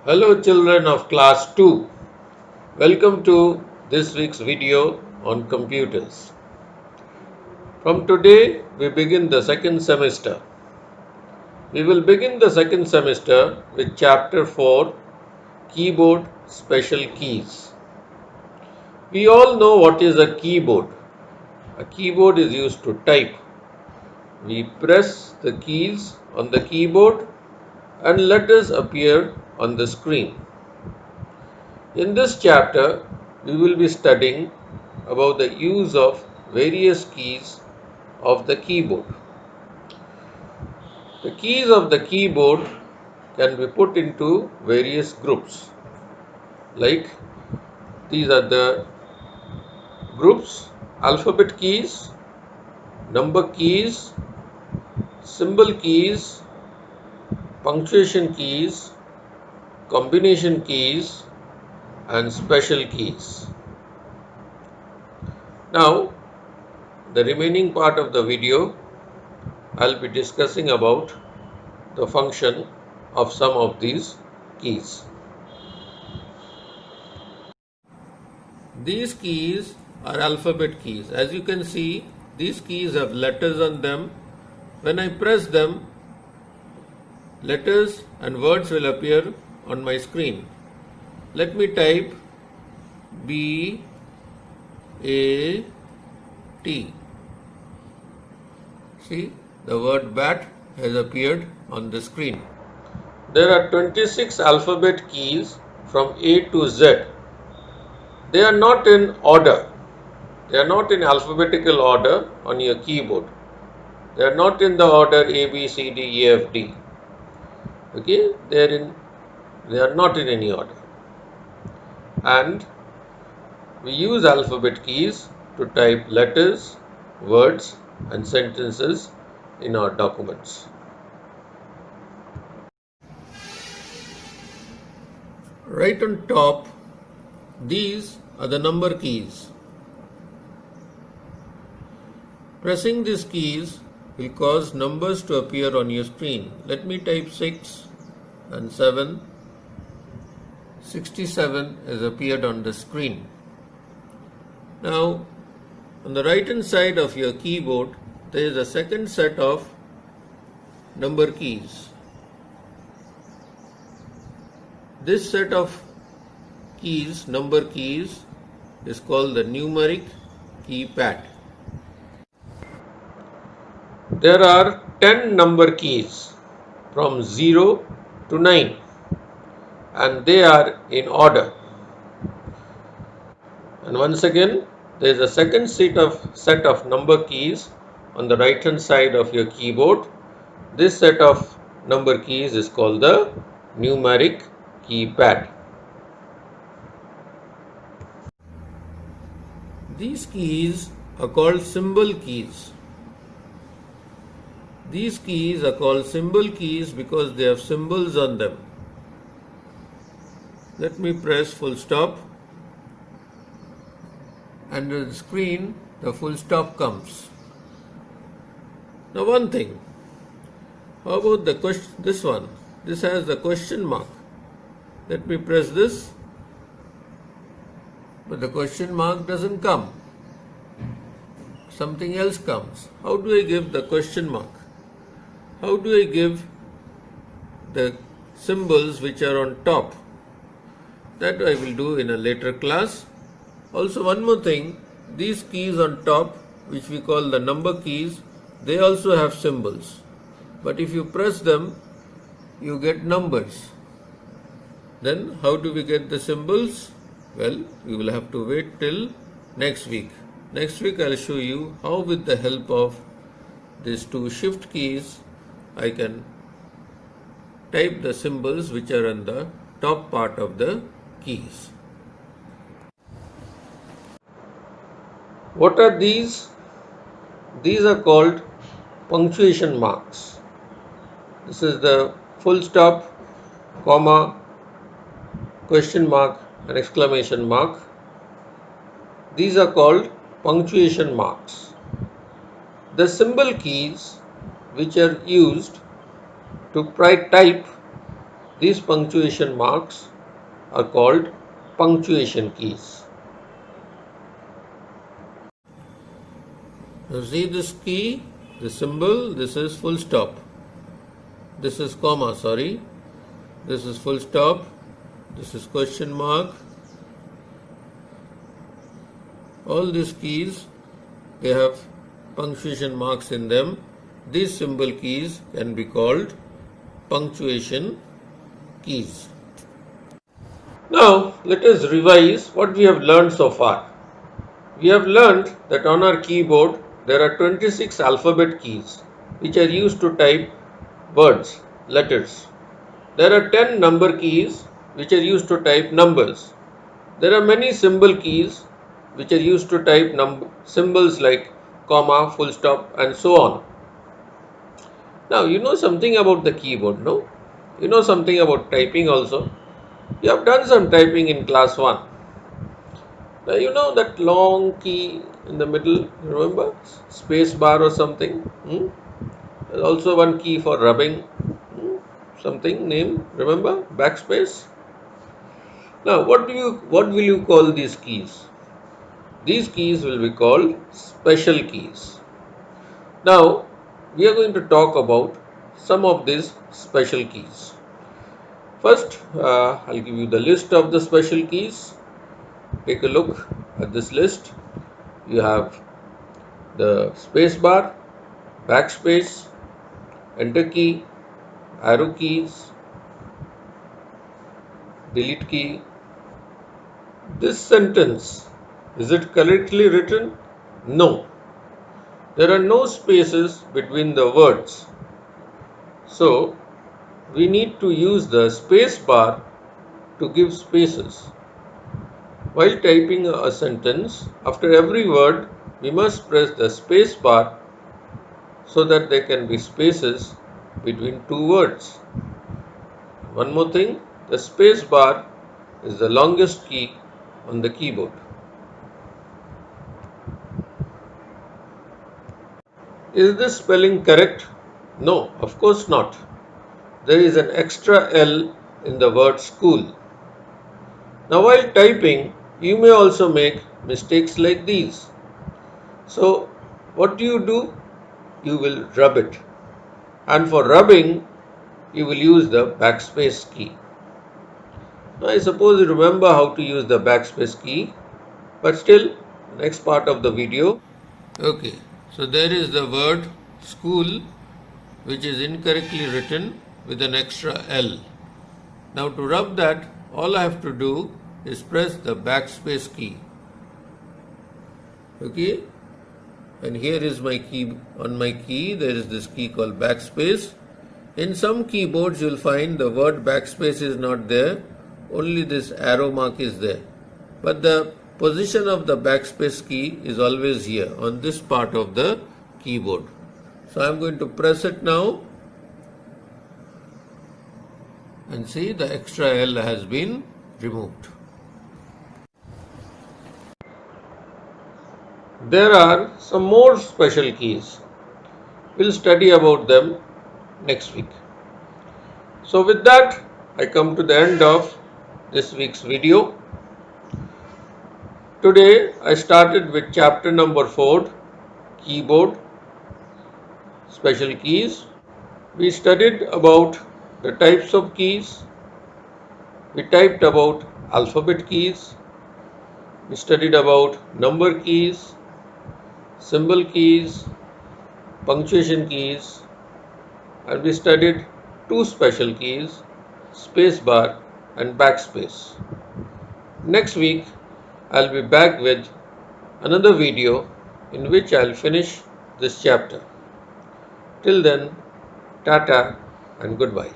Hello children of class 2. Welcome to this week's video on computers. From today we begin the second semester. We will begin the second semester with chapter 4, Keyboard Special Keys. We all know what is a keyboard. A keyboard is used to type. We press the keys on the keyboard and letters appear on the screen. In this chapter, we will be studying about the use of various keys of the keyboard. The keys of the keyboard can be put into various groups. Like these are the groups: alphabet keys, number keys, symbol keys, punctuation keys, combination keys, and special keys. Now, the remaining part of the video, I'll be discussing about the function of some of these keys. These keys are alphabet keys. As you can see, these keys have letters on them. When I press them, letters and words will appear on my screen. Let me type B A T. See, the word bat has appeared on the screen. There are 26 alphabet keys from A to Z. They are not in order. They are not in alphabetical order on your keyboard. They are not in the order A, B, C, D, E, F, D. Okay, they are not in any order. And we use alphabet keys to type letters, words, and sentences in our documents. Right on top, these are the number keys. Pressing these keys will cause numbers to appear on your screen. Let me type 6 and 7. 67 has appeared on the screen. Now, on the right hand side of your keyboard, there is a second set of number keys. This set of keys, number keys, is called the numeric keypad. There are 10 number keys from 0 to 9 and they are in order. And once again, there is a second set of number keys on the right hand side of your keyboard. This set of number keys is called the numeric keypad. These keys are called symbol keys. These keys are called symbol keys because they have symbols on them. Let me press full stop, and on the screen the full stop comes. Now one thing, how about this one? This has the question mark. Let me press this, but the question mark doesn't come. Something else comes. How do I give the question mark? How do I give the symbols which are on top? That I will do in a later class. Also, one more thing, these keys on top, which we call the number keys, they also have symbols. But if you press them, you get numbers. Then how do we get the symbols? Well, we will have to wait till next week. Next week I will show you how, with the help of these two shift keys, I can type the symbols which are on the top part of the keys. What are these? These are called punctuation marks. This is the full stop, comma, question mark, and exclamation mark. These are called punctuation marks. The symbol keys which are used to type These punctuation marks are called punctuation keys. Now see this key, the symbol, this is full stop. This is comma, sorry. This is full stop. This is question mark. All these keys, they have punctuation marks in them. These symbol keys can be called punctuation keys. Now let us revise what we have learned so far. We have learned that on our keyboard there are 26 alphabet keys which are used to type words, letters. There are 10 number keys which are used to type numbers. There are many symbol keys which are used to type symbols like comma, full stop and so on. Now you know something about the keyboard, no? You know something about typing also. You have done some typing in class 1. Now you know that long key in the middle, remember? Space bar or something. There's also one key for rubbing. Something name, remember? Backspace. Now what will you call these keys? These keys will be called special keys. Now we are going to talk about some of these special keys. First, I'll give you the list of the special keys. Take a look at this list. You have the space bar, backspace, enter key, arrow keys, delete key. This sentence, is it correctly written? No. There are no spaces between the words. So, we need to use the space bar to give spaces. While typing a sentence, after every word, we must press the space bar so that there can be spaces between two words. One more thing, the space bar is the longest key on the keyboard. Is this spelling correct? No, of course not. There is an extra L in the word school. Now while typing, you may also make mistakes like these. So what do? You will rub it. And for rubbing, you will use the backspace key. Now I suppose you remember how to use the backspace key, but still, next part of the video. Okay, so there is the word school which is incorrectly written with an extra L. Now to rub that, all I have to do is press the backspace key. Okay, and here is my key. On my key there is this key called backspace. In some keyboards you will find the word backspace is not there, only this arrow mark is there. But the position of the backspace key is always here on this part of the keyboard. So I am going to press it now and see the extra L has been removed. There are some more special keys. We'll study about them next week. So with that, I come to the end of this week's video. Today I started with chapter number 4, keyboard, special keys. We studied about the types of keys. We typed about alphabet keys. We studied about number keys, symbol keys, punctuation keys, and we studied two special keys, space bar and backspace. Next week I'll be back with another video in which I'll finish this chapter. Till then, tata and goodbye.